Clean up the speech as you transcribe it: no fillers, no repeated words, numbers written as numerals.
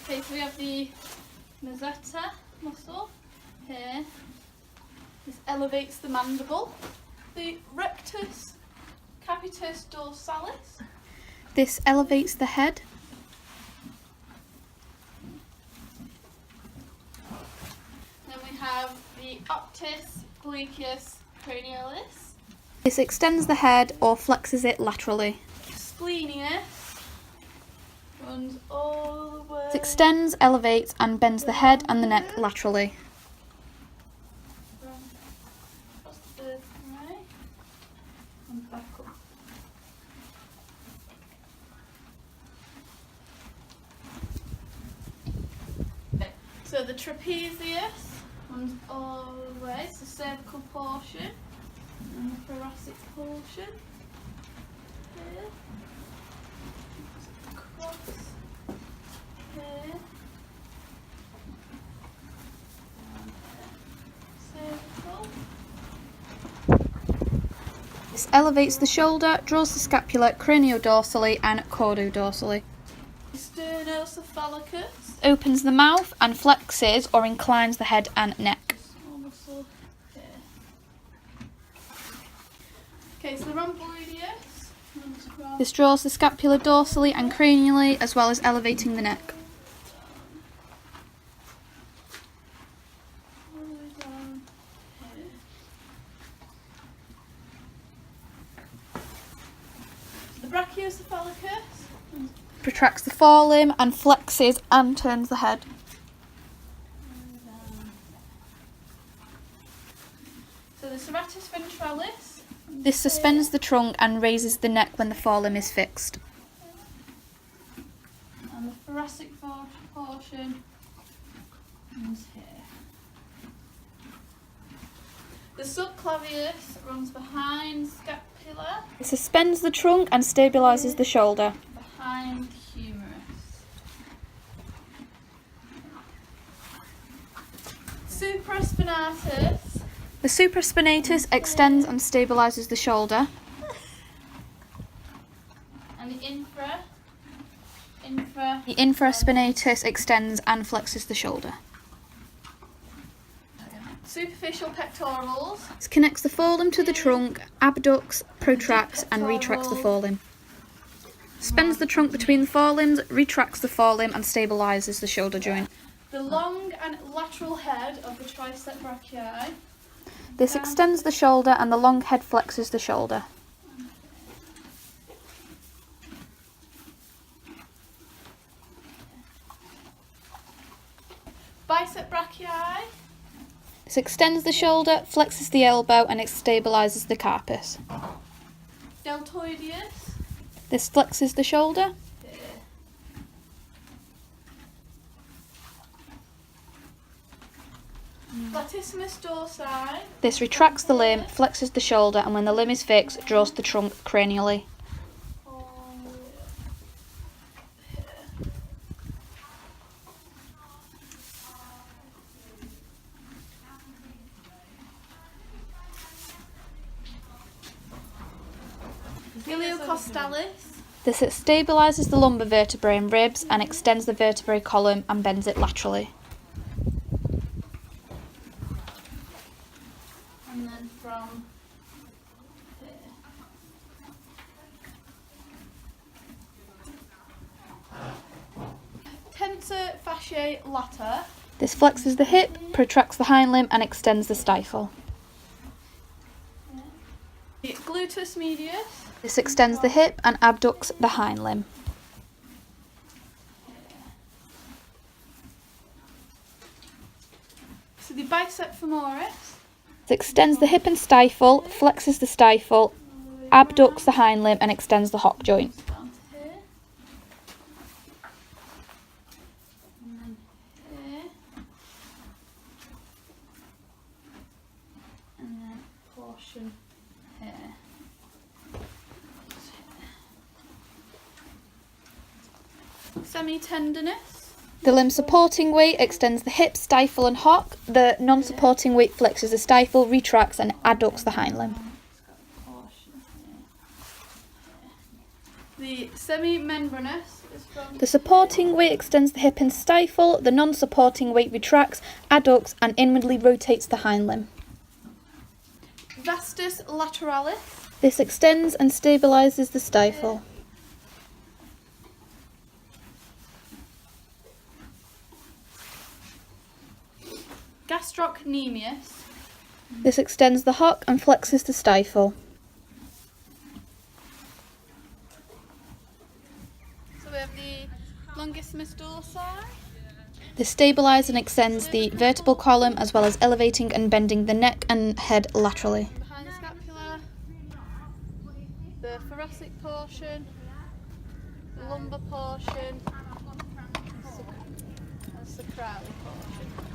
Okay, so we have the masseter muscle here. This elevates the mandible. The rectus capitis dorsalis. This elevates the head. Then we have the octus gluteus cranialis. This extends the head or flexes it laterally. Splenius runs all the way. It extends, elevates and bends the head and the neck laterally. Across the right and back up. Okay. So the trapezius runs all the way, it's the cervical portion and the thoracic portion. Here. Across here. Cervical. This elevates the shoulder, draws the scapula craniodorsally and chordodorsally. Sternocephalicus opens the mouth and flexes or inclines the head and neck. Small muscle here. Okay, so the rhomboideus runs across. This draws the scapula dorsally and cranially as well as elevating the neck. All the way down here. The brachiocephalicus protracts the forelimb and flexes and turns the head. So the serratus ventralis. This suspends the trunk and raises the neck when the forelimb is fixed. And the thoracic portion is here. The subclavius runs behind scapula. It suspends the trunk and stabilises the shoulder. Behind humerus. Supraspinatus. The supraspinatus extends and stabilises the shoulder. And the infraspinatus extends and flexes the shoulder. Superficial pectorals. It connects the forelimb to the trunk, abducts, protracts and retracts the forelimb. Spends the trunk between the forelimbs, retracts the forelimb and stabilises the shoulder joint. The long and lateral head of the tricep brachii. This extends the shoulder and the long head flexes the shoulder. Bicep brachii. This extends the shoulder, flexes the elbow and it stabilises the carpus. Deltoideus. This flexes the shoulder. Latissimus dorsi. This retracts the limb, flexes the shoulder, and when the limb is fixed, draws the trunk cranially. Iliocostalis. This stabilises the lumbar vertebrae and ribs and extends the vertebrae column and bends it laterally. And then from here. Tensor fasciae lata. This flexes the hip, protracts the hind limb and extends the stifle. Gluteus medius. This extends the hip and abducts the hind limb. So the bicep femoris. It extends the hip and stifle, flexes the stifle, abducts the hind limb and extends the hock joint. Down to here. And then here. And then portion here. Semitendinous. The limb supporting weight extends the hip, stifle and hock. The non-supporting weight flexes the stifle, retracts and adducts the hind limb. The semimembranous The supporting weight extends the hip and stifle, the non-supporting weight retracts, adducts and inwardly rotates the hind limb. Vastus lateralis. This extends and stabilises the stifle. Gastrocnemius. This extends the hock and flexes the stifle. So we have the longissimus dorsi. This stabilises and extends the vertebral column as well as elevating and bending the neck and head laterally. Behind the scapula. The thoracic portion. The lumbar portion. And sacrali portion.